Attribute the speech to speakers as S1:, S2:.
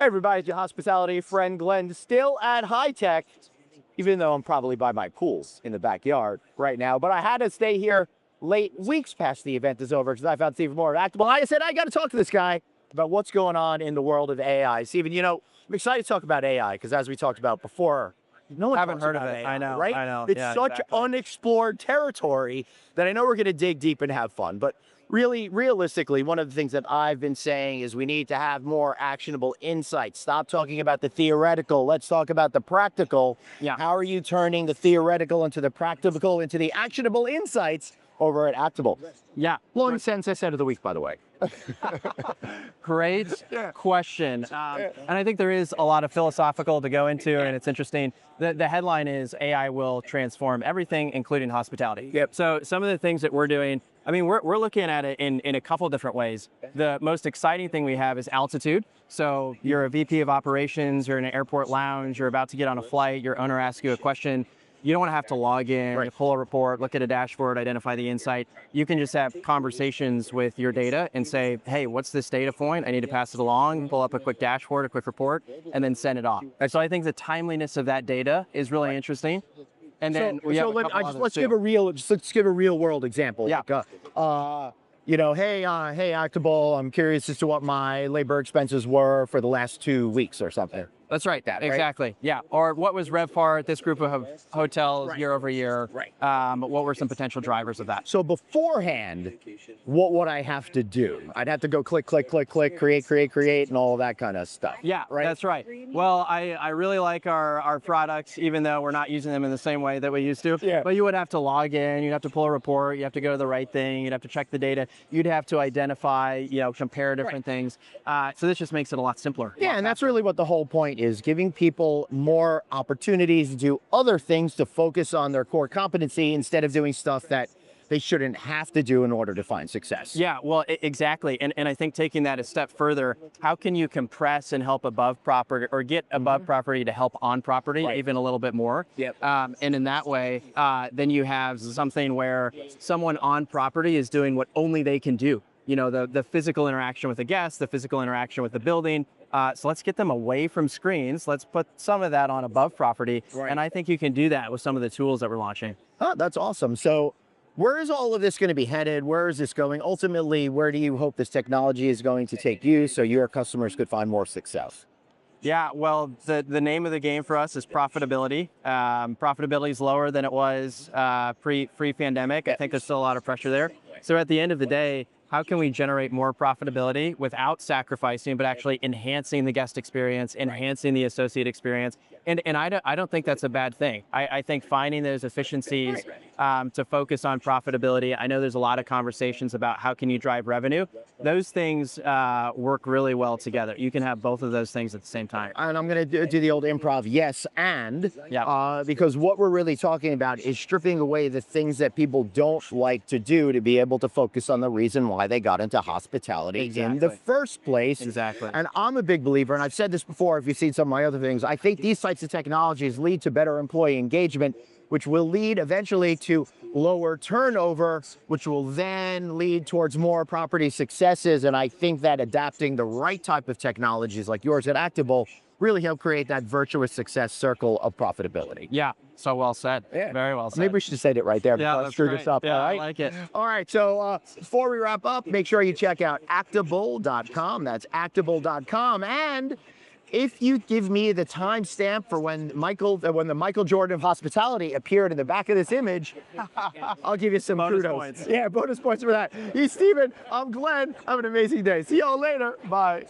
S1: Hey everybody, it's your hospitality friend Glenn, still at HITEC, even though I'm probably by my pools in the backyard right now. But I had to stay here late, weeks past the event is over, because I found Stephen Moore of Actabl. I said, I got to talk to this guy about what's going on in the world of AI. Stephen, you know, I'm excited to talk about AI, because as we talked about before, no one
S2: haven't heard of it.
S1: AI,
S2: I know,
S1: right?
S2: I know.
S1: It's
S2: yeah,
S1: such
S2: exactly.
S1: unexplored territory that I know we're going to dig deep and have fun. But really, realistically, one of the things that I've been saying is we need to have more actionable insights. Stop talking about the theoretical. Let's talk about the practical.
S2: Yeah.
S1: How are you turning the theoretical into the practical, into the actionable insights over at Actabl?
S2: Yeah.
S1: Long sentence of the week, by the way.
S2: Great question. And I think there is a lot of philosophical to go into, and it's interesting. The headline is AI will transform everything, including hospitality.
S1: Yep.
S2: So some of the things that we're doing, I mean, we're looking at it in a couple different ways. The most exciting thing we have is altitude. So you're a VP of operations, you're in an airport lounge, you're about to get on a flight, your owner asks you a question. You don't want to have to log in, pull a report, look at a dashboard, identify the insight. You can just have conversations with your data and say, hey, what's this data point? I need to pass it along, pull up a quick dashboard, a quick report, and then send it off. And so I think the timeliness of that data is really interesting. And then
S1: let's give a real world example.
S2: Yeah.
S1: Like, you know, hey Actabl, I'm curious as to what my labor expenses were for the last 2 weeks or something.
S2: That's right.
S1: Right?
S2: Exactly. Yeah. Or what was RevPAR at this group of hotels year over year?
S1: Right.
S2: What were some potential drivers of that?
S1: So beforehand, what would I have to do? I'd have to go click, create, and all that kind of stuff.
S2: Yeah,
S1: right.
S2: That's right. Well, I really like our products, even though we're not using them in the same way that we used to.
S1: Yeah.
S2: But you would have to log in, you'd have to pull a report, you have to go to the right thing, you'd have to check the data, you'd have to identify, compare different things. So this just makes it a lot simpler.
S1: Yeah, and that's really what the whole point is, giving people more opportunities to do other things, to focus on their core competency instead of doing stuff that they shouldn't have to do in order to find success.
S2: Yeah, well, exactly. And I think taking that a step further, how can you compress and help above property, or get above property to help on property even a little bit more?
S1: Yep.
S2: And in that way, then you have something where someone on property is doing what only they can do. You know, the physical interaction with the guest, the physical interaction with the building. So let's get them away from screens. Let's put some of that on above property.
S1: Right.
S2: And I think you can do that with some of the tools that we're launching.
S1: Oh, that's awesome. So where is all of this going to be headed? Where is this going? Ultimately, where do you hope this technology is going to take you so your customers could find more success?
S2: Yeah, well, the name of the game for us is profitability. Profitability is lower than it was pre-pandemic. I think there's still a lot of pressure there. So at the end of the day, how can we generate more profitability without sacrificing, but actually enhancing the guest experience, enhancing the associate experience? And I don't think that's a bad thing. I think finding those efficiencies to focus on profitability. I know there's a lot of conversations about how can you drive revenue. Those things work really well together. You can have both of those things at the same time.
S1: And I'm going to do the old improv, yes, and, because what we're really talking about is stripping away the things that people don't like to do to be able to focus on the reason why they got into hospitality in the first place.
S2: Exactly.
S1: And I'm a big believer, and I've said this before if you've seen some of my other things, I think these types of technologies lead to better employee engagement, which will lead eventually to lower turnover, which will then lead towards more property successes. And I think that adapting the right type of technologies like yours at Actabl really help create that virtuous success circle of profitability.
S2: Yeah, so well said. Yeah. Very well said.
S1: Maybe we should have said it right there.
S2: Yeah,
S1: Let's screw this up.
S2: Yeah,
S1: all right?
S2: I like it.
S1: All right, so before we wrap up, make sure you check out Actabl.com. That's Actabl.com. And if you give me the timestamp for when the Michael Jordan of hospitality appeared in the back of this image, I'll give you some
S2: bonus
S1: kudos.
S2: Points.
S1: Yeah, bonus points for that. He's Steven. I'm Glenn. Have an amazing day. See y'all later. Bye.